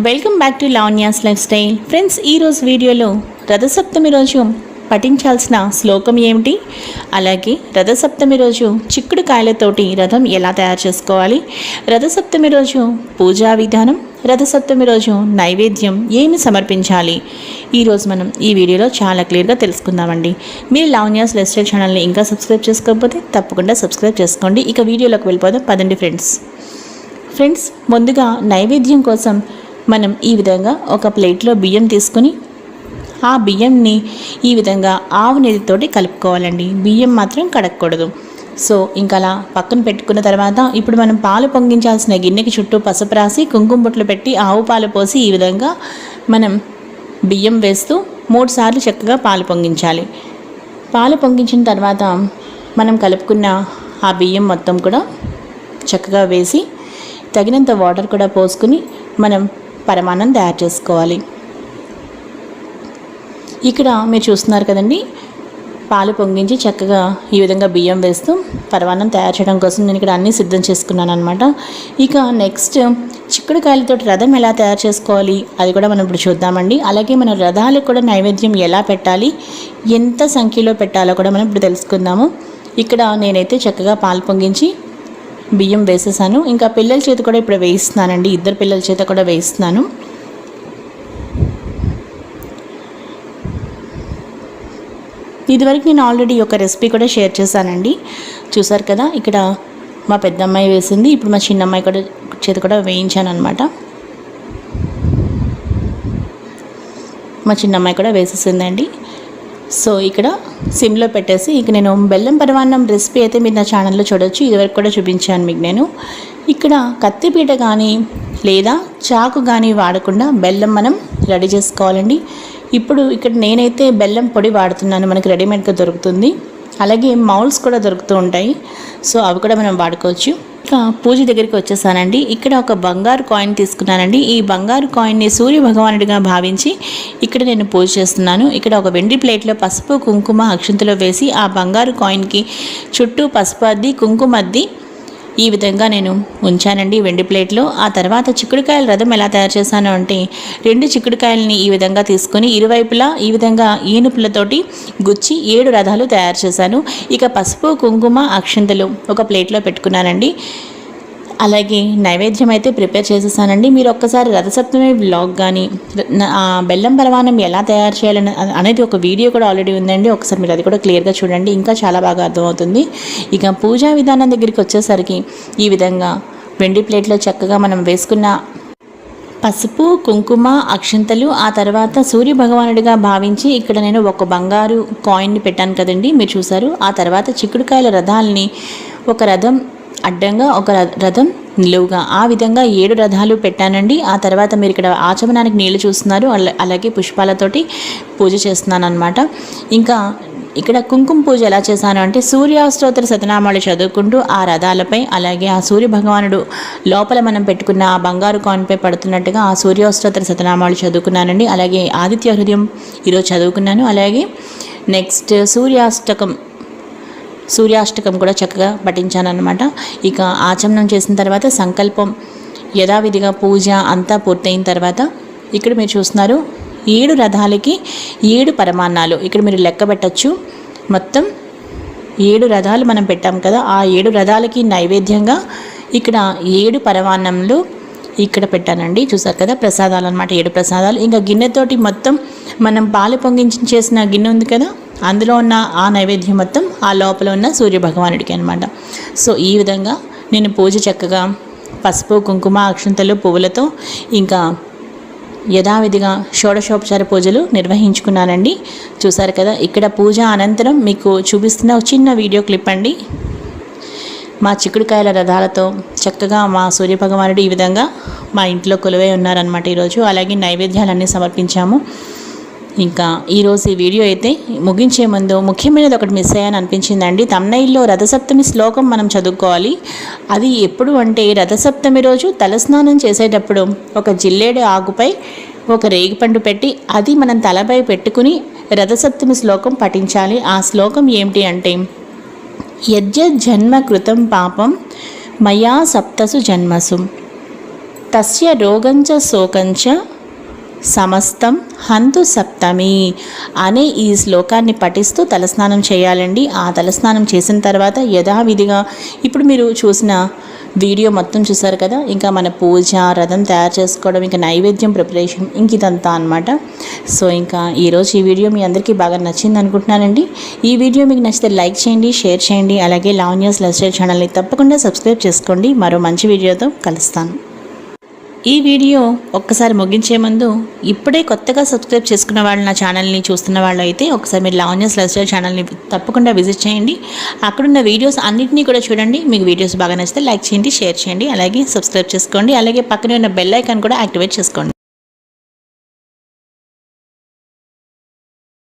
Welcome back to Lavanya's life style. Friends, ఈరోజు వీడియోలో రథసప్తమి రోజు పఠించాల్సిన శ్లోకం ఏమిటి, అలాగే రథసప్తమి రోజు చిక్కుడు కాయలతోటి రథం ఎలా తయారు చేసుకోవాలి, రథసప్తమి రోజు పూజా విధానం, రథసప్తమి రోజు నైవేద్యం ఏమి సమర్పించాలి, ఈరోజు మనం ఈ వీడియోలో చాలా క్లియర్గా తెలుసుకుందామండి. మీరు లావణ్యాస్ లైఫ్ స్టైల్ ఛానల్ని ఇంకా సబ్స్క్రైబ్ చేసుకోకపోతే తప్పకుండా సబ్స్క్రైబ్ చేసుకోండి. ఇక వీడియోలోకి వెళ్ళిపోదాం పదండి ఫ్రెండ్స్. ముందుగా నైవేద్యం కోసం మనం ఈ విధంగా ఒక ప్లేట్లో బియ్యం తీసుకుని ఆ బియ్యంని ఈ విధంగా ఆవు నెయ్యితోటి కలుపుకోవాలండి. బియ్యం మాత్రం కడగకూడదు. సో ఇంకా అలా పక్కన పెట్టుకున్న తర్వాత ఇప్పుడు మనం పాలు పొంగించాల్సిన గిన్నెకి చుట్టూ పసుపు రాసి కుంకుమ బొట్లు పెట్టి ఆవు పాలు పోసి ఈ విధంగా మనం బియ్యం వేస్తూ 3 సార్లు చక్కగా పాలు పొంగించాలి. పాలు పొంగించిన తర్వాత మనం కలుపుకున్న ఆ బియ్యం మొత్తం కూడా చక్కగా వేసి తగినంత వాటర్ కూడా పోసుకుని మనం పరమాన్నం తయారు చేసుకోవాలి. ఇక్కడ మీరు చూస్తున్నారు కదండి, పాలు పొంగించి చక్కగా ఈ విధంగా బియ్యం వేస్తూ పరమాన్నం తయారు చేయడం కోసం నేను ఇక్కడ అన్నీ సిద్ధం చేసుకున్నాను అనమాట. ఇక నెక్స్ట్ చిక్కుడుకాయలతో రథం ఎలా తయారు చేసుకోవాలి అది కూడా మనం ఇప్పుడు చూద్దామండి. అలాగే మన రథాలకు కూడా నైవేద్యం ఎలా పెట్టాలి, ఎంత సంఖ్యలో పెట్టాలో కూడా మనం ఇప్పుడు తెలుసుకుందాము. ఇక్కడ నేనైతే చక్కగా పాలు పొంగించి బియ్యం వేసేసాను. ఇంకా పిల్లల చేత కూడా ఇప్పుడు వేయిస్తున్నానండి, 2 పిల్లల చేత కూడా వేయిస్తున్నాను. ఇదివరకు నేను ఆల్రెడీ ఒక రెసిపీ కూడా షేర్ చేశానండి, చూసారు కదా. ఇక్కడ మా పెద్దమ్మాయి వేసింది, ఇప్పుడు మా చిన్నమ్మాయి కూడా చేత కూడా వేయించాను అనమాట. మా చిన్నమ్మాయి కూడా వేసేసిందండి. సో ఇక్కడ సిమ్లో పెట్టేసి ఇక నేను బెల్లం పరమాన్నం రెసిపీ అయితే మీరు నా ఛానల్లో చూడొచ్చు, ఇదివరకు కూడా చూపించాను మీకు నేను. ఇక్కడ కత్తిపీట కానీ లేదా చాకు కానీ వాడకుండా బెల్లం మనం రెడీ చేసుకోవాలండి. ఇప్పుడు ఇక్కడ నేనైతే బెల్లం పొడి వాడుతున్నాను, మనకి రెడీమేడ్గా దొరుకుతుంది. అలాగే మౌల్స్ కూడా దొరుకుతూ ఉంటాయి, సో అవి కూడా మనం వాడుకోవచ్చు. ఇక పూజ దగ్గరికి వచ్చేసానండి. ఇక్కడ ఒక బంగారు కాయిన్ తీసుకున్నానండి. ఈ బంగారు కాయిన్ని సూర్య భగవానుడిగా భావించి ఇక్కడ నేను పూజ చేస్తున్నాను. ఇక్కడ ఒక వెండి ప్లేట్లో పసుపు కుంకుమ అక్షంతలో వేసి ఆ బంగారు కాయిన్కి చుట్టూ పసుపు అద్ది కుంకుమ అద్ది ఈ విధంగా నేను ఉంచానండి వెండి ప్లేట్లో. ఆ తర్వాత చిక్కుడుకాయల రథం ఎలా తయారు చేశాను అంటే 2 చిక్కుడుకాయలని ఈ విధంగా తీసుకొని ఇరువైపులా ఈ విధంగా ఈనుపులతోటి గుచ్చి 7 రథాలు తయారు చేశాను. ఇక పసుపు కుంకుమ అక్షంతలు ఒక ప్లేట్లో పెట్టుకున్నానండి. అలాగే నైవేద్యం అయితే ప్రిపేర్ చేసేసానండి. మీరు ఒక్కసారి రథసప్తమి వ్లాగ్ కానీ బెల్లం పరమాన్నం ఎలా తయారు చేయాలని అనేది ఒక వీడియో కూడా ఆల్రెడీ ఉందండి, ఒకసారి మీరు అది కూడా క్లియర్గా చూడండి, ఇంకా చాలా బాగా అర్థమవుతుంది. ఇక పూజా విధానం దగ్గరికి వచ్చేసరికి ఈ విధంగా వెండి ప్లేట్లో చక్కగా మనం వేసుకున్న పసుపు కుంకుమ అక్షంతలు, ఆ తర్వాత సూర్య భగవానుడిగా భావించి ఇక్కడ నేను ఒక బంగారు కాయిన్ని పెట్టాను కదండి, మీరు చూసారు. ఆ తర్వాత చిక్కుడుకాయల రథాలని ఒక రథం అడ్డంగా ఒక రథం నిలువుగా ఆ విధంగా 7 రథాలు పెట్టానండి. ఆ తర్వాత మీరు ఇక్కడ ఆచమనానికి నీళ్లు చూస్తున్నారు, అలాగే పుష్పాలతోటి పూజ చేస్తున్నాను అనమాట. ఇంకా ఇక్కడ కుంకుమ పూజ ఎలా చేశాను అంటే సూర్యాస్తోత్ర శతనామాలు చదువుకుంటూ ఆ రథాలపై అలాగే ఆ సూర్య భగవానుడు లోపల మనం పెట్టుకున్న ఆ బంగారు కాయిన్పై పడుతున్నట్టుగా ఆ సూర్యాస్తోత్ర శతనామాలు చదువుకున్నానండి. అలాగే ఆదిత్య హృదయం ఈరోజు చదువుకున్నాను. అలాగే నెక్స్ట్ సూర్యాష్టకం కూడా చక్కగా పఠించాను అనమాట. ఇక ఆచమనం చేసిన తర్వాత సంకల్పం యథావిధిగా పూజ అంతా పూర్తయిన తర్వాత ఇక్కడ మీరు చూస్తున్నారు 7 రథాలకి 7 పరమాన్నాలు. ఇక్కడ మీరు లెక్క పెట్టచ్చు, మొత్తం 7 రథాలు మనం పెట్టాం కదా, ఆ 7 రథాలకి నైవేద్యంగా ఇక్కడ 7 పరమాన్నంలు ఇక్కడ పెట్టానండి. చూసారు కదా, ప్రసాదాలు అనమాట, 7 ప్రసాదాలు. ఇంకా గిన్నెతోటి మొత్తం మనం పాలు పొంగించి చేసిన గిన్నె ఉంది కదా, అందులో ఉన్న ఆ నైవేద్యం మొత్తం ఆ లోపల ఉన్న సూర్య భగవానుడికి అనమాట. సో ఈ విధంగా నేను పూజ చక్కగా పసుపు కుంకుమ అక్షంతలు పువ్వులతో ఇంకా యథావిధిగా షోడశోపచార పూజలు నిర్వహించుకున్నానండి. చూసారు కదా, ఇక్కడ పూజ అనంతరం మీకు చూపిస్తున్న ఒక చిన్న వీడియో క్లిప్ అండి. మా చిక్కుడుకాయల రథాలతో చక్కగా మా సూర్యభగవానుడు ఈ విధంగా మా ఇంట్లో కొలువై ఉన్నారనమాట ఈరోజు. అలాగే నైవేద్యాలన్నీ సమర్పించాము. ఇంకా ఈరోజు ఈ వీడియో అయితే ముగించే ముందు ముఖ్యమైనది ఒకటి మిస్ అయ్యాని అనిపించిందండి. తమ్నైల్లో రథసప్తమి శ్లోకం మనం చదువుకోవాలి. అది ఎప్పుడు అంటే రథసప్తమి రోజు తలస్నానం చేసేటప్పుడు ఒక జిల్లేడు ఆకుపై ఒక రేగిపండు పెట్టి అది మనం తలపై పెట్టుకుని రథసప్తమి శ్లోకం పఠించాలి. ఆ శ్లోకం ఏమిటి అంటే యజ్జన్మ కృతం పాపం మయా సప్తసు జన్మసు తస్య రోగంచ శోకంచ సమస్తం హంతు సప్తమి అనే ఈ శ్లోకాన్ని పఠిస్తూ తలస్నానం చేయాలండి. ఆ తలస్నానం చేసిన తర్వాత యథావిధిగా ఇప్పుడు మీరు చూసిన వీడియో మొత్తం చూసారు కదా, ఇంకా మన పూజ రథం తయారు చేసుకోవడం, ఇంకా నైవేద్యం ప్రిపరేషన్, ఇంక ఇదంతా అనమాట. సో ఇంకా ఈరోజు ఈ వీడియో మీ అందరికీ బాగా నచ్చింది అనుకుంటున్నానండి. ఈ వీడియో మీకు నచ్చితే లైక్ చేయండి, షేర్ చేయండి. అలాగే లావణ్యాస్ లైఫ్ స్టైల్ ఛానల్ని తప్పకుండా సబ్స్క్రైబ్ చేసుకోండి. మరో మంచి వీడియోతో కలుస్తాను. ఈ వీడియో ఒక్కసారి ముగించే ముందు ఇప్పుడే కొత్తగా సబ్స్క్రైబ్ చేసుకున్న వాళ్ళు, నా ఛానల్ని చూస్తున్న వాళ్ళు అయితే ఒకసారి మీరు లావణ్యాస్ లైఫ్ స్టైల్ ఛానల్ని తప్పకుండా విజిట్ చేయండి. అక్కడున్న వీడియోస్ అన్నింటినీ కూడా చూడండి. మీకు వీడియోస్ బాగా నచ్చితే లైక్ చేయండి, షేర్ చేయండి, అలాగే సబ్స్క్రైబ్ చేసుకోండి. అలాగే పక్కనే ఉన్న బెల్ ఐకాన్ కూడా యాక్టివేట్ చేసుకోండి.